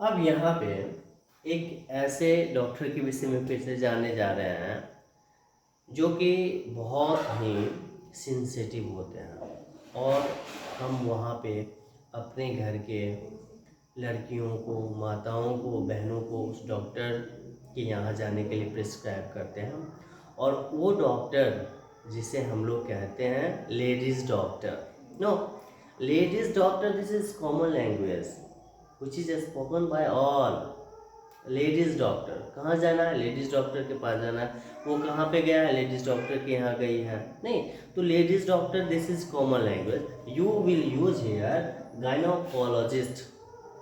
अब यहाँ पे एक ऐसे डॉक्टर के विषय में फिर से जानने जा रहे हैं जो कि बहुत ही सेंसिटिव होते हैं और हम वहाँ पे अपने घर के लड़कियों को, माताओं को, बहनों को उस डॉक्टर के यहाँ जाने के लिए प्रिस्क्राइब करते हैं। और वो डॉक्टर जिसे हम लोग कहते हैं ladies doctor. No, ladies doctor, this is common language which is spoken by all. Ladies doctor कहाँ जाना है? लेडीज़ डॉक्टर के पास जाना है। वो कहाँ पे गया है? लेडीज़ डॉक्टर के यहाँ गई है। नहीं, तो ladies doctor this is common language. You will use here gynaecologist.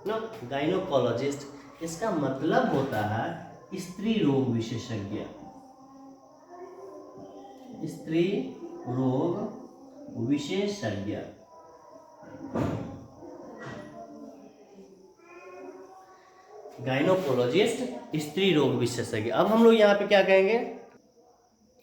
No, gynaecologist इसका मतलब होता है स्त्री रोग विशेषज्ञ। स्त्री रोग विशेषज्ञ, गायनोकोलॉजिस्ट स्त्री रोग विशेषज्ञ। अब हम लोग यहाँ पे क्या कहेंगे?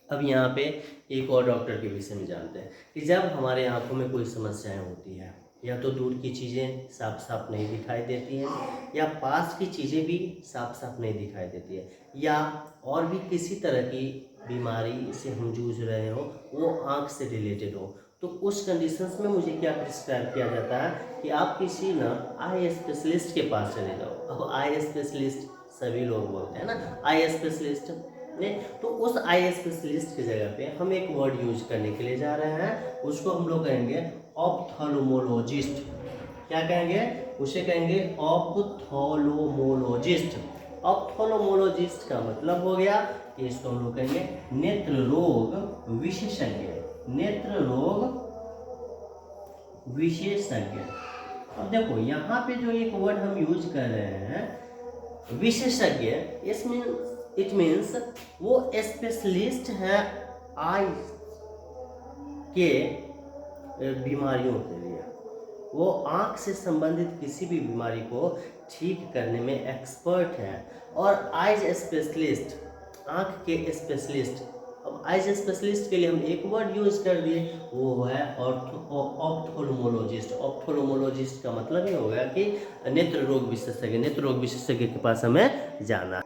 अब यहाँ पे एक और डॉक्टर के विषय में जानते हैं कि जब हमारे आंखों में कोई समस्याएं होती है, या तो दूर की चीज़ें साफ साफ नहीं दिखाई देती हैं, या पास की चीज़ें भी साफ साफ नहीं दिखाई देती है, या और भी किसी तरह की बीमारी से हम जूझ रहे हो, वो आँख से रिलेटेड हो, तो उस कंडीशंस में मुझे क्या प्रिस्क्राइब किया जाता है कि आप किसी ना आई स्पेशलिस्ट के पास चले जाओ। अब आई स्पेशलिस्ट सभी लोग बोलते हैं ना, आई स्पेशलिस्ट ने, तो उस आई स्पेशलिस्ट की जगह पे हम एक वर्ड यूज करने के लिए जा रहे हैं, उसको हम लोग कहेंगे ऑप्थेल्मोलॉजिस्ट। क्या कहेंगे? उसे कहेंगे ऑप्थेल्मोलॉजिस्ट। ऑप्थेल्मोलॉजिस्ट का मतलब हो गया कि इसको हम लोग कहेंगे नेत्र रोग विशेषज्ञ। नेत्र रोग विशेषज्ञ। अब देखो यहाँ पे जो एक वर्ड हम यूज कर रहे हैं विशेषज्ञ, इसमें इट मीन्स वो स्पेशलिस्ट है आई के बीमारियों के लिए। वो आँख से संबंधित किसी भी बीमारी को ठीक करने में एक्सपर्ट है। और आइज स्पेशलिस्ट, आँख के स्पेशलिस्ट। अब आइज स्पेशलिस्ट के लिए हम एक वर्ड यूज कर दिए, वो है ऑप्थेल्मोलॉजिस्ट। ऑप्थेल्मोलॉजिस्ट का मतलब ये हो गया कि नेत्र रोग विशेषज्ञ। नेत्र रोग विशेषज्ञ के पास हमें जाना।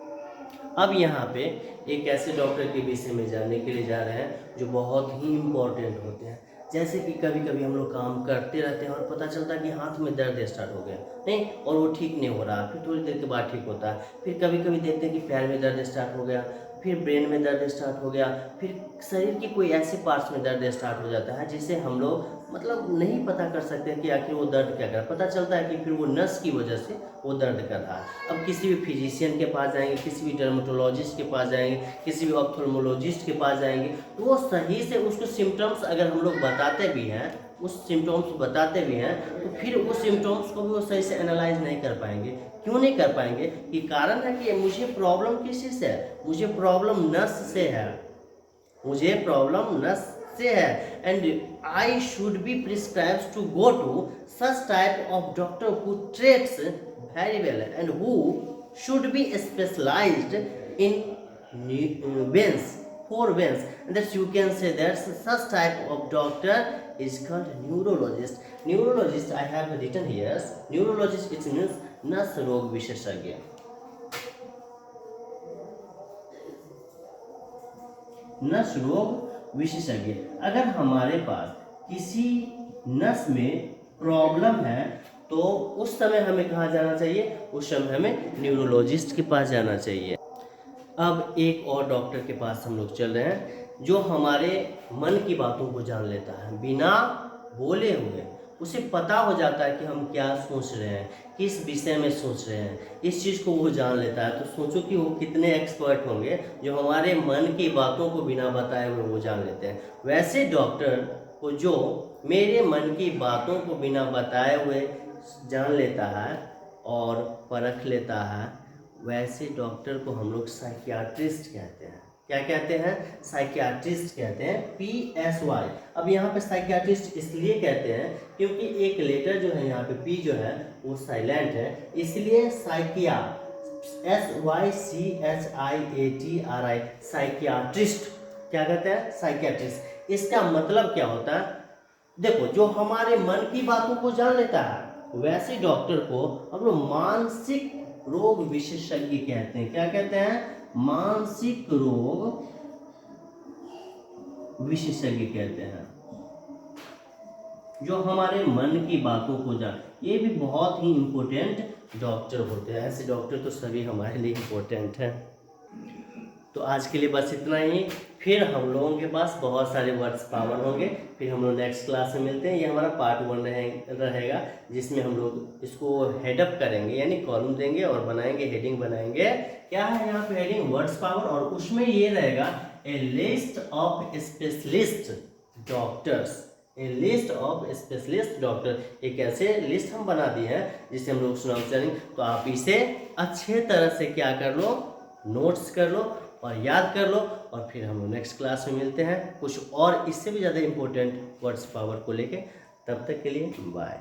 अब यहाँ पे एक ऐसे डॉक्टर के विषय में जानने के लिए जा रहे हैं जो बहुत ही इम्पोर्टेंट होते हैं। जैसे कि कभी कभी हम लोग काम करते रहते हैं और पता चलता है कि हाथ में दर्द स्टार्ट हो गया, नहीं, और वो ठीक नहीं हो रहा, फिर थोड़ी देर के बाद ठीक होता है। फिर कभी कभी देखते हैं कि पैर में दर्द स्टार्ट हो गया, फिर ब्रेन में दर्द स्टार्ट हो गया, फिर शरीर के कोई ऐसे पार्ट्स में दर्द स्टार्ट हो जाता है जिसे हम लोग मतलब नहीं पता कर सकते कि आखिर वो दर्द क्या कर रहा है। पता चलता है कि फिर वो नस की वजह से वो दर्द कर रहा है। अब किसी भी फिजिशियन के पास जाएंगे, किसी भी डर्मेटोलॉजिस्ट के पास जाएंगे, किसी भी ऑप्थेल्मोलॉजिस्ट के पास जाएंगे, तो वो सही से उसको सिम्टम्स अगर हम लोग बताते भी हैं, उस सिम्टम्स बताते भी हैं, तो फिर उस सिम्टम्स को भी वो सही से एनालाइज नहीं कर पाएंगे। क्यों नहीं कर पाएंगे? कि कारण है कि मुझे प्रॉब्लम किस चीज़ से है? मुझे प्रॉब्लम नस से है, मुझे प्रॉब्लम नस से है। And I should be prescribe to go to such type of doctor who treats very well and who should be specialized in veins, 4 veins. And that you can say that such type of doctor is called neurologist. Neurologist I have written here. Neurologist it means नस रोग विशेषज्ञ। नस रोग विशेषज्ञ। अगर हमारे पास किसी नस में प्रॉब्लम है तो उस समय हमें कहाँ जाना चाहिए? उस समय हमें न्यूरोलॉजिस्ट के पास जाना चाहिए। अब एक और डॉक्टर के पास हम लोग चल रहे हैं जो हमारे मन की बातों को जान लेता है, बिना बोले हुए उसे पता हो जाता है कि हम क्या सोच रहे हैं, किस विषय में सोच रहे हैं, इस चीज़ को वो जान लेता है। तो सोचो कि वो कितने एक्सपर्ट होंगे जो हमारे मन की बातों को बिना बताए हुए वो जान लेते हैं। वैसे डॉक्टर को जो मेरे मन की बातों को बिना बताए हुए जान लेता है और परख लेता है, वैसे डॉक्टर को हम लोग साइकियाट्रिस्ट कहते हैं। क्या कहते हैं? साइकियाट्रिस्ट कहते हैं, PSY। अब यहाँ पे साइकियाट्रिस्ट इसलिए कहते हैं क्योंकि एक लेटर जो है यहाँ पे P जो है वो साइलेंट है, इसलिए साइकिया, SYCHIATRI, साइकियाट्रिस्ट। क्या कहते हैं? साइकियाट्रिस्ट। इसका मतलब क्या होता है? देखो, जो हमारे मन की बातों को जान लेता है वैसे डॉक्टर को हम लोग मानसिक रोग विशेषज्ञ कहते हैं। क्या कहते हैं? मानसिक रोग विशेषज्ञ कहते हैं, जो हमारे मन की बातों को जान। ये भी बहुत ही इम्पोर्टेंट डॉक्टर होते हैं। ऐसे डॉक्टर तो सभी हमारे लिए इम्पोर्टेंट हैं। तो आज के लिए बस इतना ही। फिर हम लोगों के पास बहुत सारे वर्ड्स पावर होंगे। फिर हम लोग नेक्स्ट क्लास में मिलते हैं। ये हमारा पार्ट 1 रहेगा, जिसमें हम लोग इसको हेडअप करेंगे, यानी कॉलम देंगे और बनाएंगे, हेडिंग बनाएंगे। क्या है यहाँ पे हेडिंग? Words power. और उसमें ये रहेगा a list of specialist doctors. A list of specialist doctor. एक ऐसे लिस्ट हम बना दिए हैं जिसे हम लोग सुनाना चाहेंगे। तो आप इसे अच्छे तरह से क्या कर लो, नोट्स कर लो और याद कर लो। और फिर हम लोग नेक्स्ट क्लास में मिलते हैं कुछ और इससे भी ज़्यादा इम्पोर्टेंट वर्ड्स पावर को लेके। तब तक के लिए बाय।